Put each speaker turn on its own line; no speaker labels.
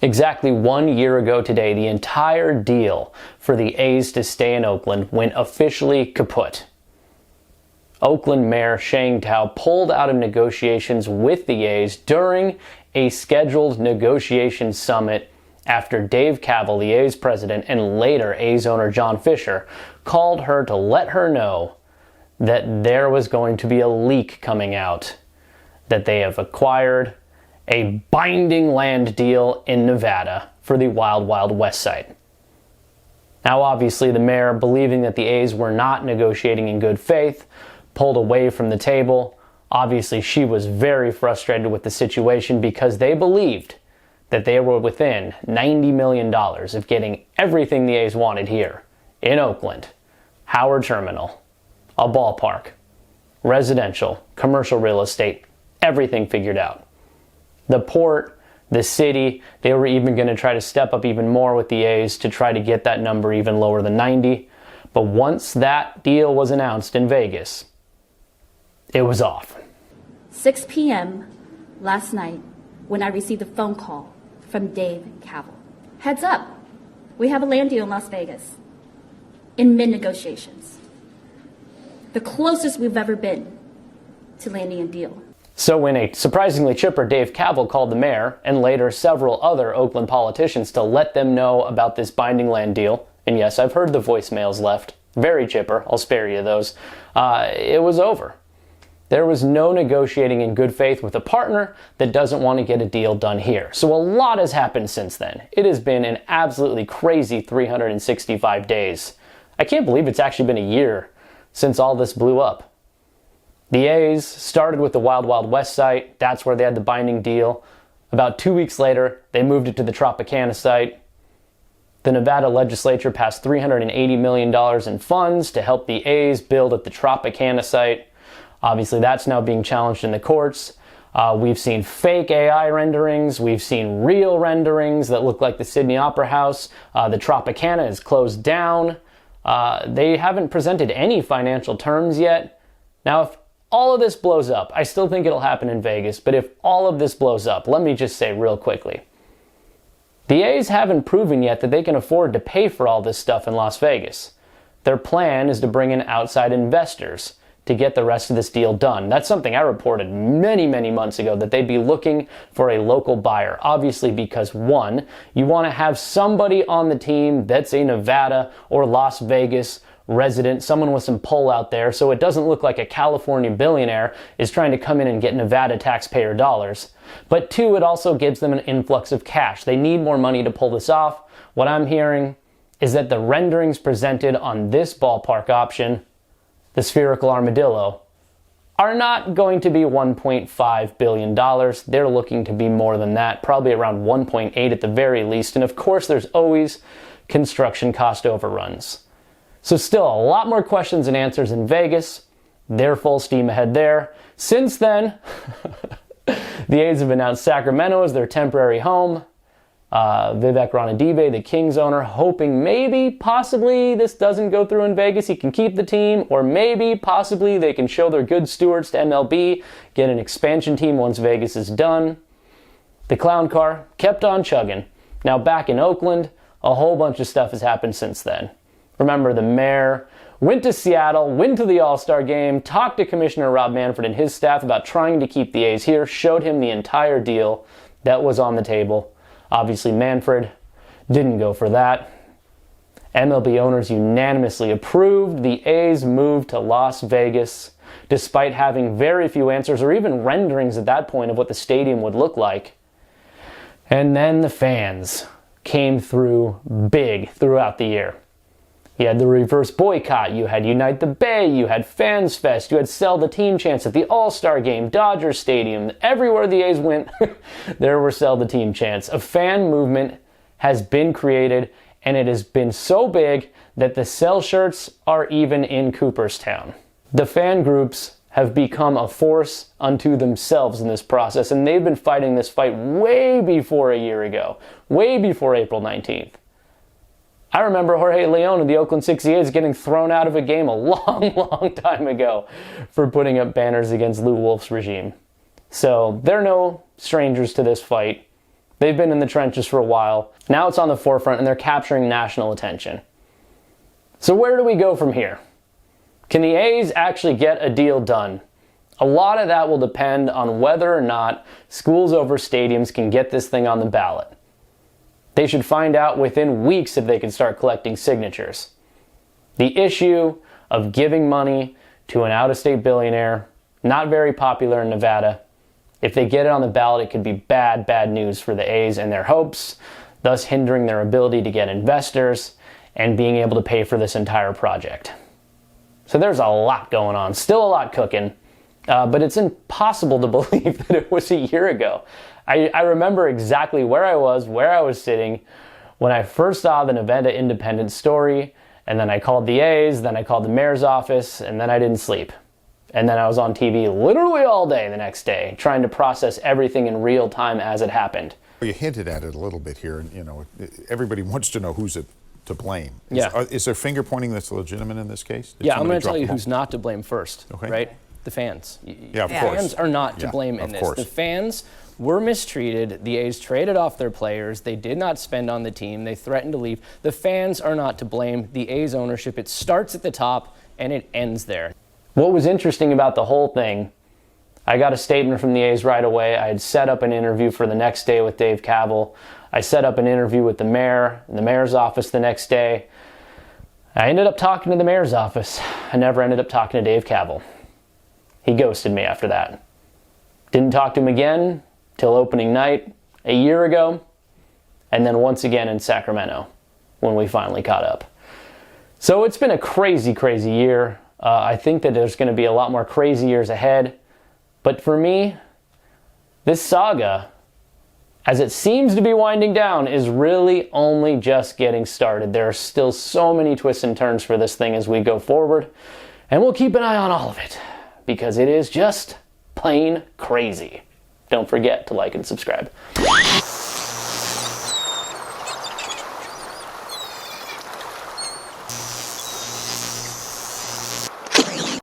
Exactly 1 year ago today, the entire deal for the A's to stay in Oakland went officially kaput. Oakland Mayor Sheng Tao pulled out of negotiations with the A's during a scheduled negotiation summit after Dave Kaval, the A's president, and later A's owner John Fisher, called her to let her know that there was going to be a leak coming out, that they have acquired a binding land deal in Nevada for the Wild Wild West site. Now, obviously, the mayor, believing that the A's were not negotiating in good faith, pulled away from the table. Obviously, she was very frustrated with the situation because they believed that they were within $90 million of getting everything the A's wanted here in Oakland. Howard Terminal, a ballpark, residential, commercial real estate, everything figured out. The port, the city, they were even going to try to step up even more with the A's to try to get that number even lower than 90. But once that deal was announced in Vegas, it was off.
6 p.m. last night when I received a phone call from Dave Kaval. Heads up, we have a land deal in Las Vegas in mid-negotiations. The closest we've ever been to landing a deal.
So when a surprisingly chipper Dave Kaval called the mayor and later several other Oakland politicians to let them know about this binding land deal, and yes, I've heard the voicemails left, very chipper, I'll spare you those, it was over. There was no negotiating in good faith with a partner that doesn't want to get a deal done here. So a lot has happened since then. It has been an absolutely crazy 365 days. I can't believe it's actually been a year since all this blew up. The A's started with the Wild Wild West site. That's where they had the binding deal. About 2 weeks later, they moved it to the Tropicana site. The Nevada legislature passed $380 million in funds to help the A's build at the Tropicana site. Obviously, that's now being challenged in the courts. We've seen fake AI renderings. We've seen real renderings that look like the Sydney Opera House. The Tropicana is closed down. They haven't presented any financial terms yet. Now, if all of this blows up, I still think it'll happen in Vegas, but if all of this blows up, let me just say real quickly, the A's haven't proven yet that they can afford to pay for all this stuff in Las Vegas. Their plan is to bring in outside investors to get the rest of this deal done. That's something I reported many, many months ago, that they'd be looking for a local buyer. Obviously because, one, you want to have somebody on the team that's a Nevada or Las Vegas resident, someone with some pull out there, so it doesn't look like a California billionaire is trying to come in and get Nevada taxpayer dollars. But two, it also gives them an influx of cash. They need more money to pull this off. What I'm hearing is that the renderings presented on this ballpark option, the spherical armadillo, are not going to be $1.5 billion. They're looking to be more than that, probably around 1.8 at the very least. And of course, there's always construction cost overruns. So still a lot more questions and answers in Vegas. They're full steam ahead there. Since then, the A's have announced Sacramento as their temporary home. Vivek Ranadive, the Kings owner, hoping maybe, possibly, this doesn't go through in Vegas. He can keep the team, or maybe, possibly, they can show their good stewards to MLB, get an expansion team once Vegas is done. The clown car kept on chugging. Now back in Oakland, a whole bunch of stuff has happened since then. Remember, the mayor went to Seattle, went to the All-Star game, talked to Commissioner Rob Manfred and his staff about trying to keep the A's here, showed him the entire deal that was on the table. Obviously, Manfred didn't go for that. MLB owners unanimously approved the A's move to Las Vegas, despite having very few answers or even renderings at that point of what the stadium would look like. And then the fans came through big throughout the year. You had the reverse boycott, you had Unite the Bay, you had Fans Fest, you had Sell the Team chants at the All-Star game, Dodger Stadium. Everywhere the A's went, there were Sell the Team chants. A fan movement has been created, and it has been so big that the Sell shirts are even in Cooperstown. The fan groups have become a force unto themselves in this process, and they've been fighting this fight way before a year ago, way before April 19th. I remember Jorge Leon of the Oakland 68s getting thrown out of a game a long, long time ago for putting up banners against Lou Wolf's regime. So they're no strangers to this fight. They've been in the trenches for a while. Now it's on the forefront and they're capturing national attention. So where do we go from here? Can the A's actually get a deal done? A lot of that will depend on whether or not schools over stadiums can get this thing on the ballot. They should find out within weeks if they can start collecting signatures. The issue of giving money to an out-of-state billionaire, not very popular in Nevada. If they get it on the ballot, it could be bad, bad news for the A's and their hopes, thus hindering their ability to get investors and being able to pay for this entire project. So there's a lot going on, still a lot cooking, but it's impossible to believe that it was a year ago. I remember exactly where I was sitting when I first saw the Nevada Independent story, and then I called the A's, then I called the mayor's office, and then I didn't sleep. And then I was on TV literally all day the next day, trying to process everything in real time as it happened.
You hinted at it a little bit here, and everybody wants to know who's to blame. Is there finger pointing that's legitimate in this case?
I'm going to tell you who's not to blame first, right? The fans.
Yeah, of
course.
Fans
are not to blame in this.
Course.
The fans were mistreated. The A's traded off their players. They did not spend on the team. They threatened to leave. The fans are not to blame. The A's ownership, it starts at the top and it ends there. What was interesting about the whole thing, I got a statement from the A's right away. I had set up an interview for the next day with Dave Kaval. I set up an interview with the mayor in the mayor's office the next day. I ended up talking to the mayor's office. I never ended up talking to Dave Kaval. He ghosted me after that. Didn't talk to him again till opening night a year ago, and then once again in Sacramento when we finally caught up. So it's been a crazy, crazy year. I think that there's going to be a lot more crazy years ahead. But for me, this saga, as it seems to be winding down, is really only just getting started. There are still so many twists and turns for this thing as we go forward. And we'll keep an eye on all of it, because it is just plain crazy. Don't forget to like and subscribe.